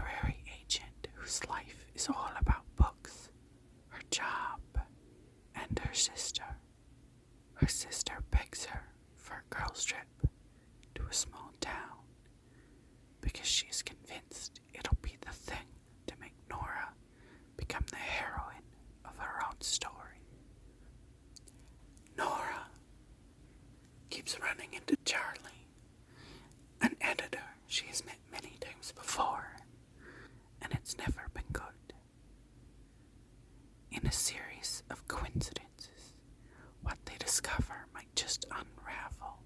literary agent whose life is all about books, her job, and her sister. Her sister begs her for a girls' trip to a small town because she is convinced it'll be the thing to make Nora become the heroine of her own story. Nora keeps running into Charlie, an editor she has met many times before, and it's never been good. In a series of coincidences, what they discover might just unravel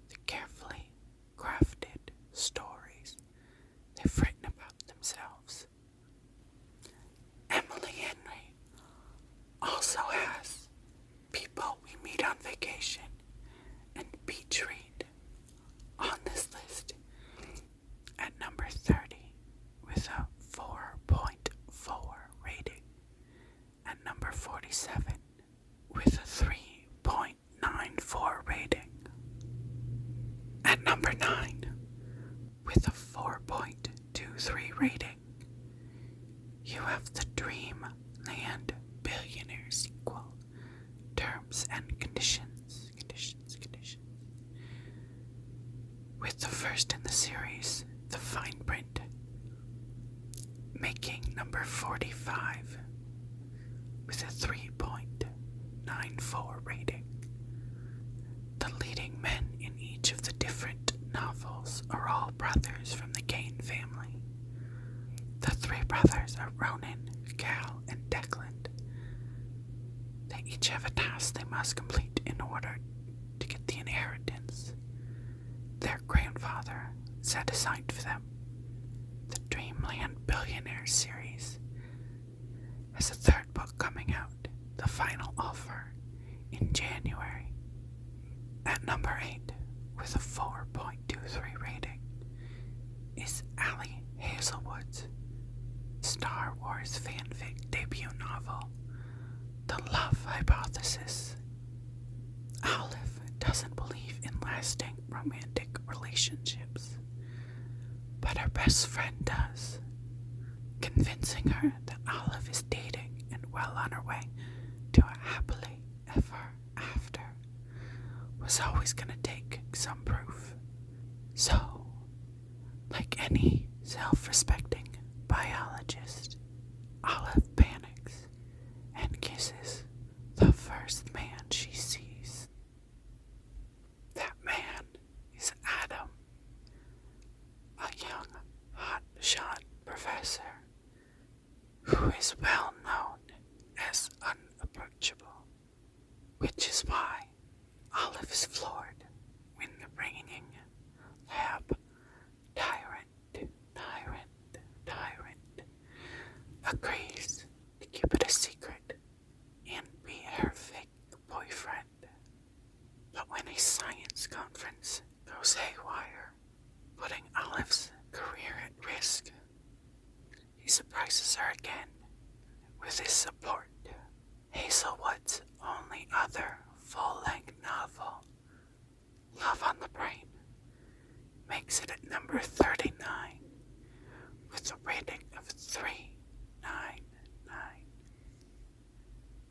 the carefully crafted stories they've written about themselves. Emily Henry also has People We Meet on Vacation and Beach Read on this list at number 30 with a 4.4 rating, at number 47 with a 3.94 rating, at number 9 with a 4.23 rating. You have the Dreamland Billionaire sequel, Terms and Conditions. With the first in the series, The Fine Print, making number 45 with a 3.94 rating. The leading men in each of the different novels are all brothers from the Kane family. The three brothers are Ronan, Cal, and Declan. They each have a task they must complete in order to get the inheritance their grandfather set aside for them. The Dreamland Billionaire series has a third book coming out, The Final Offer, in January. At number 8, with a 4.23 rating, is Ali Hazelwood's Star Wars fanfic debut novel, The Love Hypothesis. Olive doesn't believe in lasting romantic relationships, but her best friend does, convincing her that Olive is dating and well on her way to a happily ever after was always gonna take some proof. So, like any self-respecting biologist, Olive panics and kisses the first man she sees. That man is Adam, a young, hotshot professor who is well known as unapproachable, which is why Olive is floored when the ringing lab tyrant agrees to keep it a secret and be her fake boyfriend. But when a science conference goes haywire, putting Olive's career at risk, he surprises her again with his support. Hazelwood's only other full-length novel, Love on the Brain, makes it at number 39 with a rating of 3.99.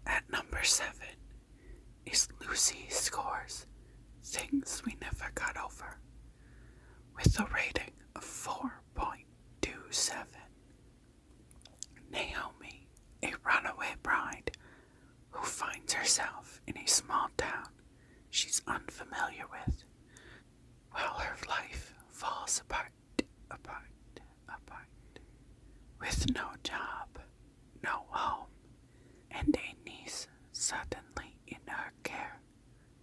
At number 7 is Lucy Score's Things We Never Got Over with a rating of 4.27. Naomi, a runaway bride who finds herself in a small town she's unfamiliar with, while her life falls apart. With no job, no home, and a niece suddenly in her care,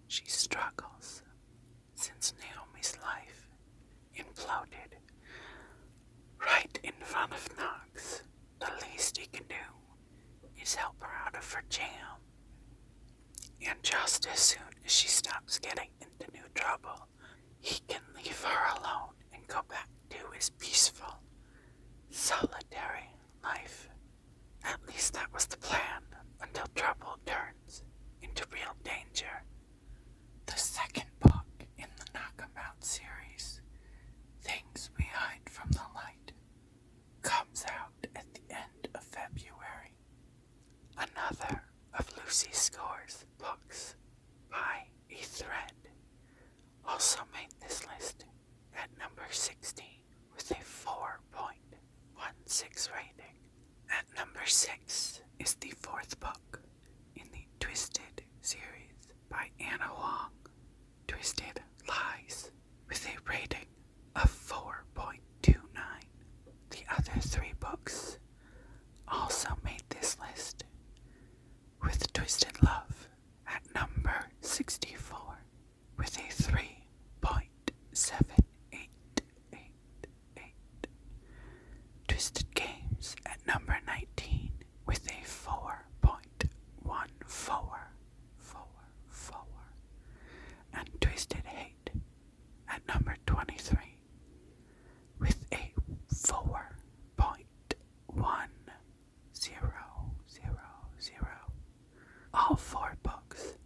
she struggles since Naomi's life imploded right in front of Knox. The least he can do is help her out of her jam. And just as soon as she stops getting into new trouble, he can leave her alone and go back to his peaceful, solitary life. At least that was the plan until trouble turns into real danger. The second book in the Knockabout series, Things We Hide from the Light, comes 6 rating. At number 6 is the 4th book in the Twisted series by Anna Huang, Twisted Lies, with a rating of 4.29. The other 3 books also made this list, with Twisted Love at number 64 with a 3.788. Twisted Games at number 19 with a 4.1444. And Twisted Hate at number 23 with a 4.1000. All 4 books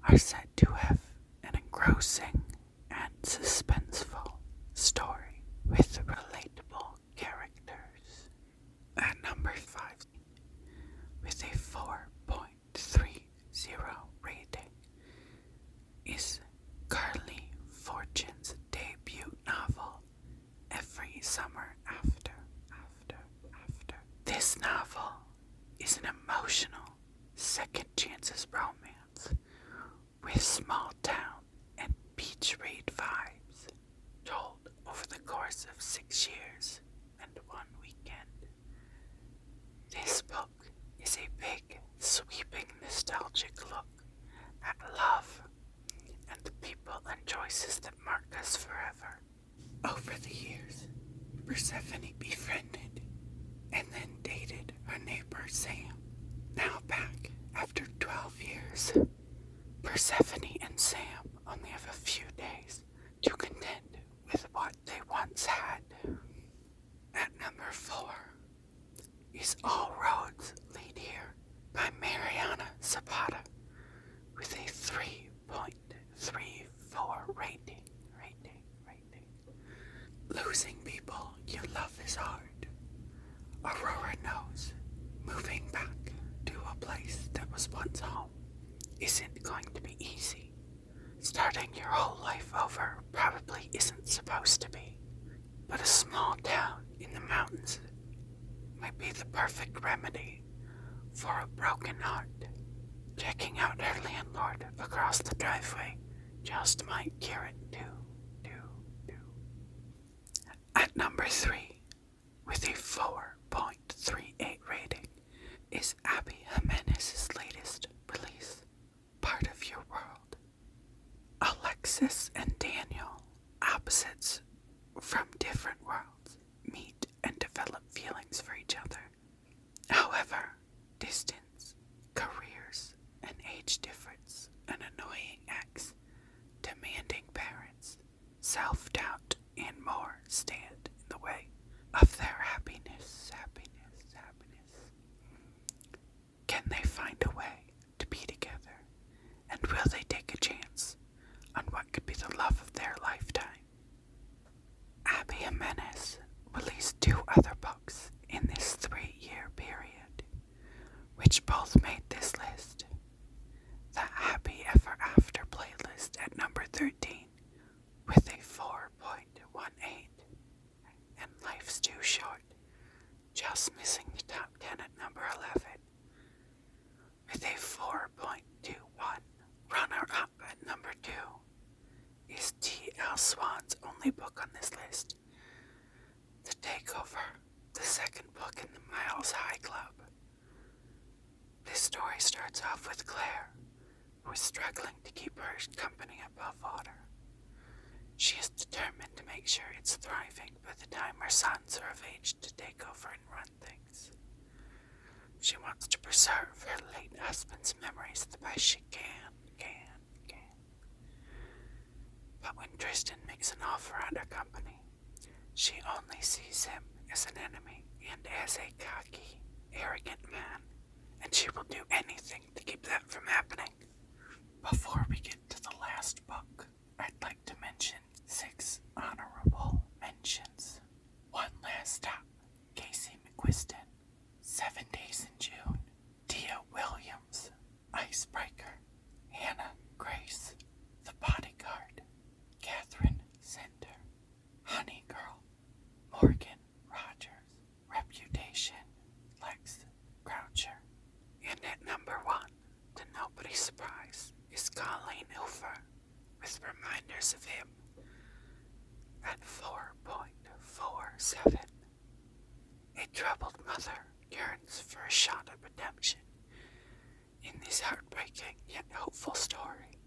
are said to have an engrossing and suspenseful story with relatable characters. At number 5, with a 4.30 rating, is Carly Fortune's debut novel, Every Summer After. This novel is an emotional second chances romance with small town and beach read vibes, told over the course of 6 years and 1 weekend. This book is a big, sweeping, nostalgic look at love and the people and choices that mark us forever. Over the years, Persephone befriended and then dated her neighbor Sam. Now back after 12 years, Persephone and Sam only have a few days to contend with what they once had. At number 4 is All Roads Lead Here by Mariana Zapata with a 3.34 rating. Losing people you love is hard. Aurora knows moving back to a place that was once home isn't going to be easy. Starting your whole life over probably isn't supposed to be, but a small town in the mountains might be the perfect remedy for a broken heart. Checking out her landlord across the driveway just might cure it too. At number 3, with a 4.38 rating, is Abby Jimenez's latest release, Part of Your World. Alexis and Daniel, opposites from different worlds, meet and develop feelings for each other. However, distance, careers, an age difference, an annoying ex, demanding parents, self-doubt, and more stand in the way of their happiness. Can they find a way to be together? And will they take a chance on what could be the love of their lifetime? Abby Jimenez released 2 other books in this 3-year period, which both made this list. The Happy Ever After playlist at number 13 with a 4.18, and Life's Too Short, just missing the top 10 at number 11 with a 4.21. Runner-up at number 2 is T.L. Swan's only book on this list, The Takeover, the 2nd book in the Miles High Club. This story starts off with Claire, who is struggling to keep her company above water. She is determined to make sure it's thriving by the time her sons are of age to take over and run things. She wants to preserve her late husband's memories the best she can. But when Tristan makes an offer on her company, she only sees him as an enemy and as a cocky, arrogant man, and she will do anything to keep that from happening. Before we get to the last book, I'd like to mention 6 honorable mentions. One Last Stop, Casey McQuiston, 7 Days in June, Tia Williams, Icebreaker, Hannah Grace, The Bodyguard, Catherine Center, Honey Girl, Morgan Rogers, Reputation. A troubled mother yearns for a shot at redemption in this heartbreaking yet hopeful story.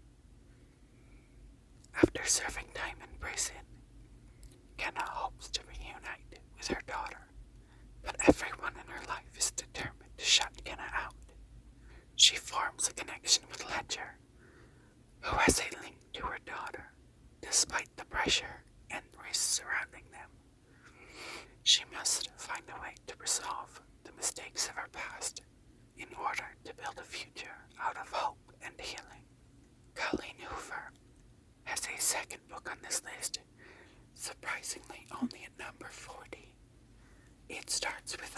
After serving time in prison, Kenna hopes to reunite with her daughter, but everyone in her life is determined to shut Kenna out. She forms a connection with Ledger, who has a link to her daughter, despite the pressure and risks surrounding them. She must find a way to resolve the mistakes of her past in order to build a future out of hope and healing. Colleen Hoover has a second book on this list, surprisingly only at number 40. It starts with